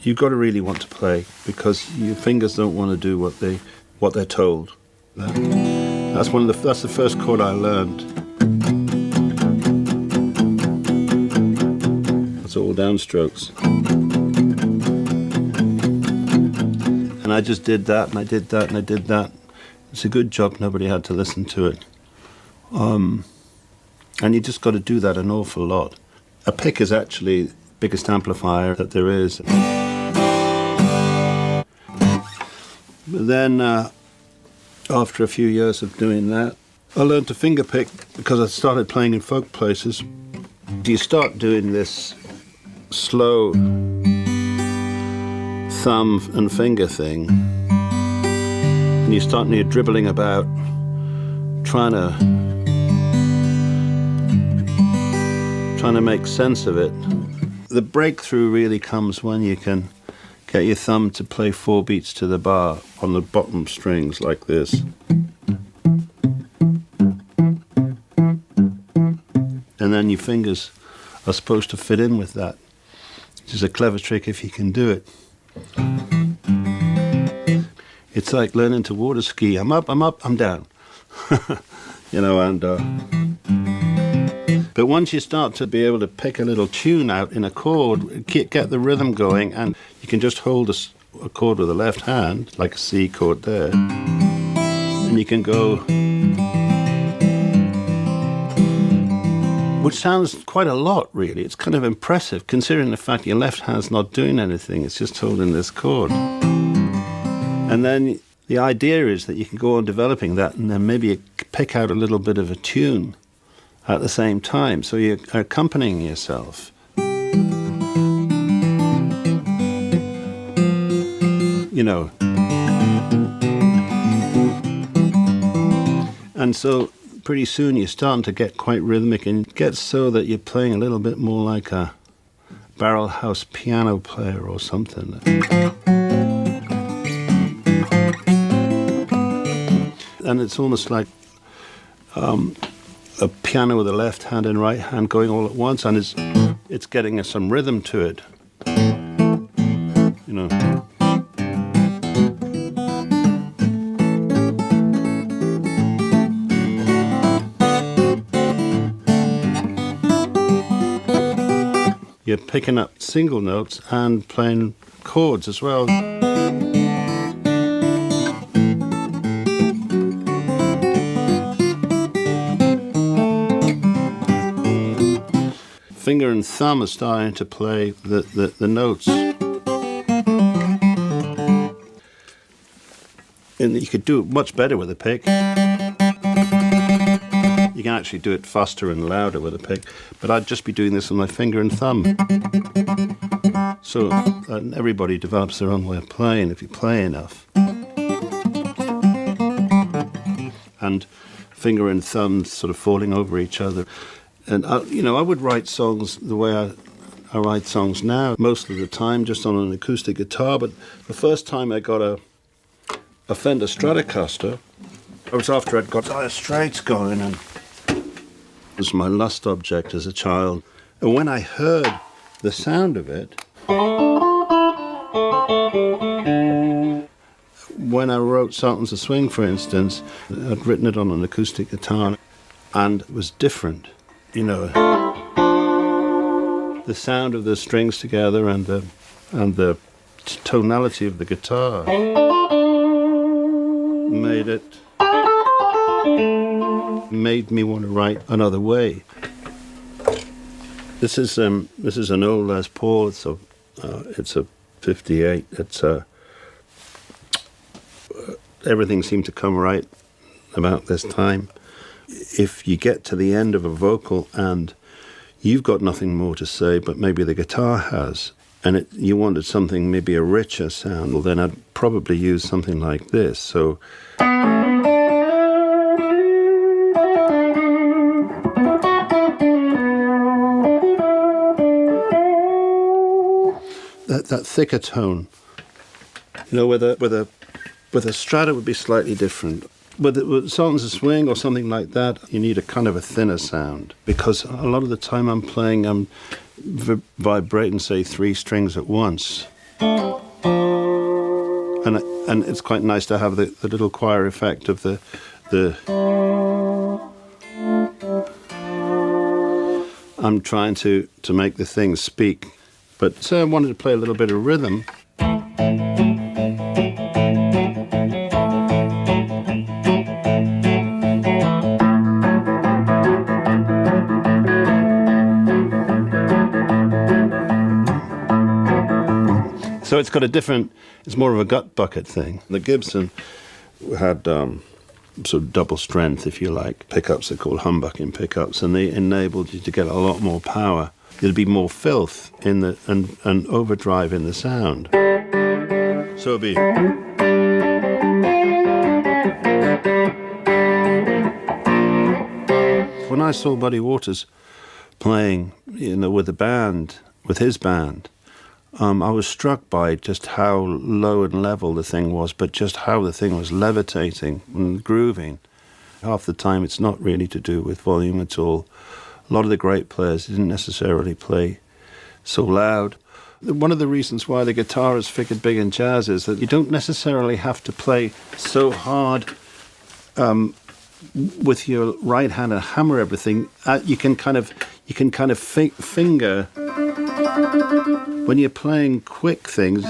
you've got to really want to play, because your fingers don't want to do what they're told. That's the first chord I learned. It's all downstrokes. And I just did that, and I did that, and I did that. It's a good job nobody had to listen to it. And you just got to do that an awful lot. A pick is actually the biggest amplifier that there is. But then, after a few years of doing that, I learned to fingerpick because I started playing in folk places. You start doing this slow thumb and finger thing, and you're dribbling about, trying to make sense of it. The breakthrough really comes when you can get your thumb to play 4 beats to the bar on the bottom strings like this. And then your fingers are supposed to fit in with that, which is a clever trick if you can do it. It's like learning to water ski. I'm up, I'm down. But once you start to be able to pick a little tune out in a chord, get the rhythm going, and you can just hold a chord with the left hand, like a C chord there, and you can go, which sounds quite a lot, really. It's kind of impressive, considering the fact your left hand's not doing anything, it's just holding this chord. And then the idea is that you can go on developing that, and then maybe pick out a little bit of a tune at the same time, so you're accompanying yourself. And so pretty soon you're starting to get quite rhythmic, and it gets so that you're playing a little bit more like a barrel house piano player or something. And it's almost like a piano with the left hand and right hand going all at once, and it's getting some rhythm to it. You're picking up single notes and playing chords as well. Finger and thumb are starting to play the notes. And you could do it much better with a pick. You can actually do it faster and louder with a pick, but I'd just be doing this with my finger and thumb. So everybody develops their own way of playing if you play enough. And finger and thumb sort of falling over each other. And I would write songs the way I write songs now, most of the time just on an acoustic guitar. But the first time I got a Fender Stratocaster, it was after I'd got Dire Straits going, and it was my lust object as a child. And when I heard the sound of it, when I wrote Sultans of Swing, for instance, I'd written it on an acoustic guitar, and it was different. The sound of the strings together and the tonality of the guitar made me want to write another way. This is an old Les Paul. It's a 58. Everything seemed to come right about this time. If you get to the end of a vocal and you've got nothing more to say, but maybe the guitar has, and you wanted something, maybe a richer sound, well, then I'd probably use something like this. So that thicker tone, with a Strata would be slightly different. With Sultans of Swing or something like that, you need a kind of a thinner sound, because a lot of the time I'm vibrating, say, 3 strings at once. And it's quite nice to have the little choir effect of the I'm trying to make the things speak, but so I wanted to play a little bit of rhythm. So it's got it's more of a gut bucket thing. The Gibson had sort of double strength, if you like, pickups. They're called humbucking pickups, and they enabled you to get a lot more power. There'd be more filth in and overdrive in the sound. So it'd be. When I saw Buddy Waters playing, with the band, with his band, I was struck by just how low and level the thing was, but just how the thing was levitating and grooving. Half the time it's not really to do with volume at all. A lot of the great players didn't necessarily play so loud. One of the reasons why the guitar is figured big in jazz is that you don't necessarily have to play so hard with your right hand and hammer everything. You can kind of finger. When you're playing quick things,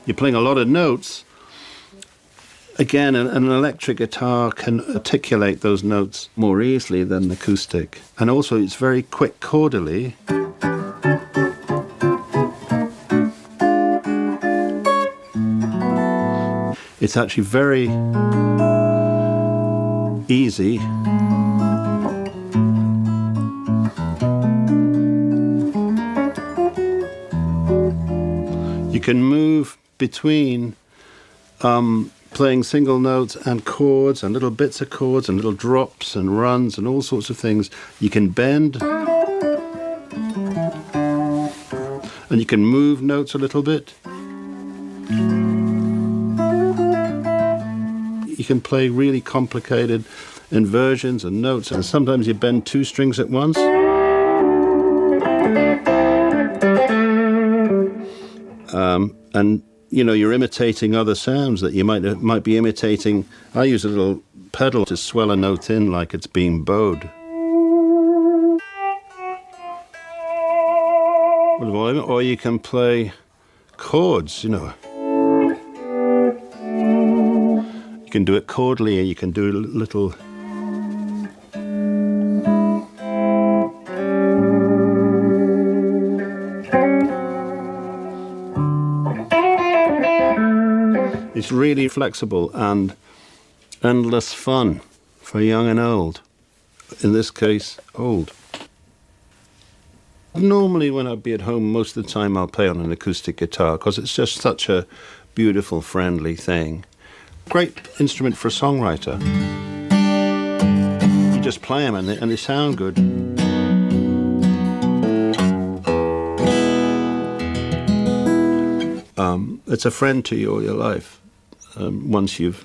you're playing a lot of notes. Again, an electric guitar can articulate those notes more easily than an acoustic. And also it's very quick chordally. It's actually very easy. You can move between playing single notes and chords and little bits of chords and little drops and runs and all sorts of things. You can bend and you can move notes a little bit. You can play really complicated inversions and notes, and sometimes you bend two strings at once. And you're imitating other sounds that you might be imitating. I use a little pedal to swell a note in like it's being bowed. Or you can play chords, You can do it chordally, and you can do a little. It's really flexible and endless fun for young and old. In this case, old. Normally when I'd be at home, most of the time I'll play on an acoustic guitar because it's just such a beautiful, friendly thing. Great instrument for a songwriter. You just play them and they sound good. It's a friend to you all your life. Once you've,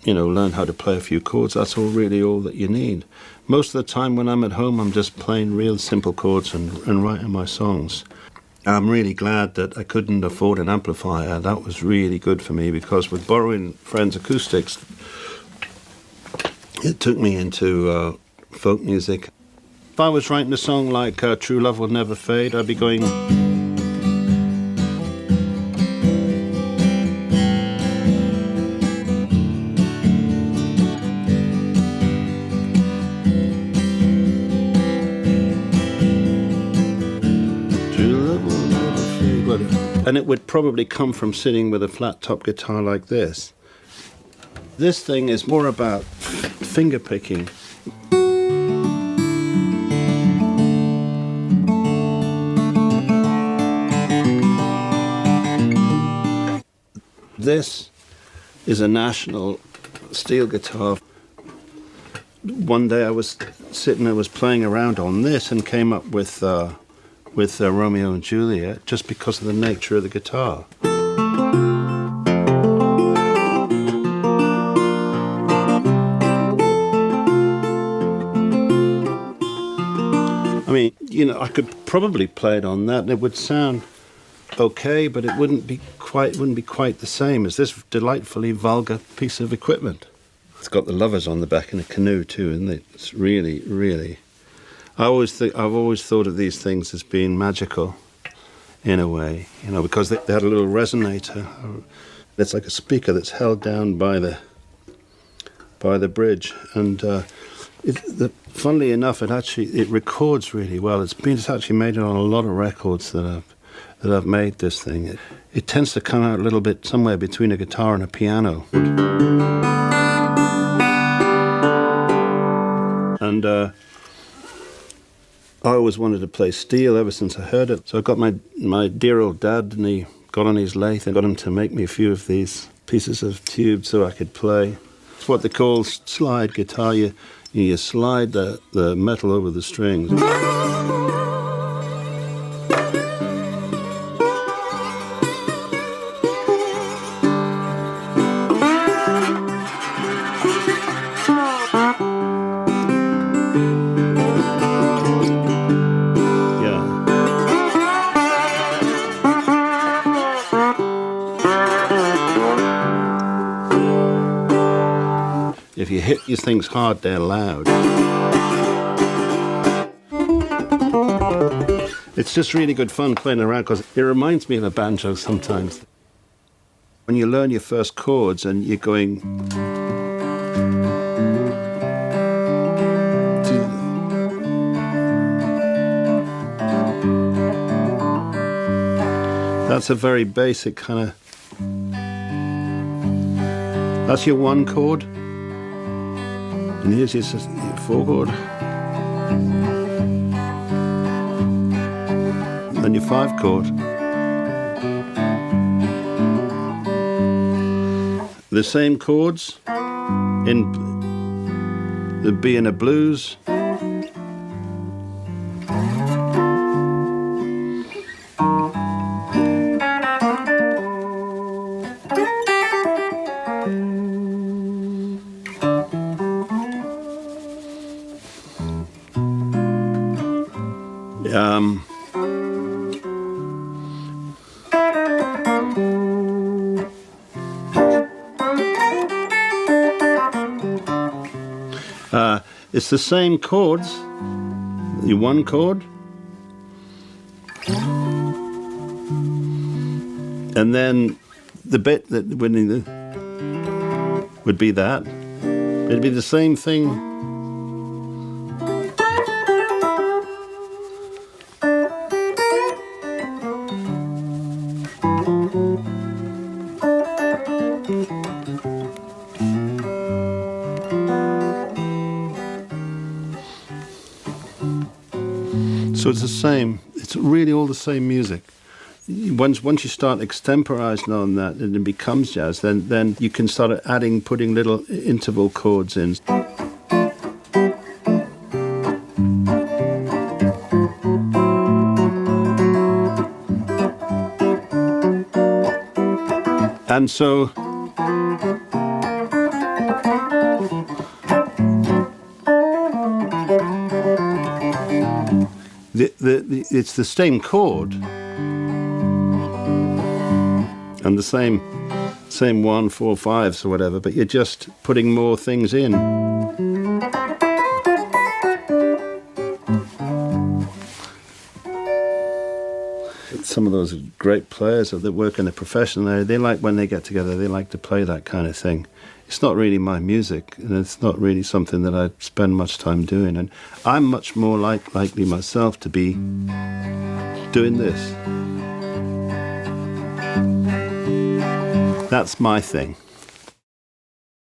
learned how to play a few chords, that's really all that you need. Most of the time when I'm at home, I'm just playing real simple chords and writing my songs. I'm really glad that I couldn't afford an amplifier. That was really good for me, because with borrowing friends' acoustics, it took me into folk music. If I was writing a song like True Love Will Never Fade, I'd be going... And it would probably come from sitting with a flat top guitar like this. This thing is more about finger picking. This is a National steel guitar. One day I was playing around on this and came up with Romeo and Juliet, just because of the nature of the guitar. mean, you know, I could probably play it on that, and it would sound okay, but it wouldn't be quite the same as this delightfully vulgar piece of equipment. It's got the lovers on the back in a canoe too, isn't it? It's really, really. I've always thought of these things as being magical, in a way, you know, because they had a little resonator. It's like a speaker that's held down by the bridge, and funnily enough, it records really well. It's actually made it on a lot of records that I've made. This thing, it tends to come out a little bit somewhere between a guitar and a piano. And I always wanted to play steel ever since I heard it. So I got my dear old dad, and he got on his lathe and got him to make me a few of these pieces of tube so I could play. It's what they call slide guitar. You slide the metal over the strings. If you hit these things hard, they're loud. It's just really good fun playing around because it reminds me of a banjo sometimes. When you learn your first chords and you're going... That's a very basic kind of... That's your one chord. And here's your four chord. Then your five chord. The same chords in the B in a blues. It's the same chords, your one chord, and then the bit that would be that. It'd be the same thing. So it's the same. It's really all the same music. Once you start extemporizing on that and it becomes jazz, then you can start putting little interval chords in. And so it's the same chord and the same 1, 4, 5s or whatever, but you're just putting more things in. Some of those great players that work in the profession, they like when they get together, they like to play that kind of thing. It's not really my music, and it's not really something that I spend much time doing. And I'm much more likely myself to be doing this. That's my thing.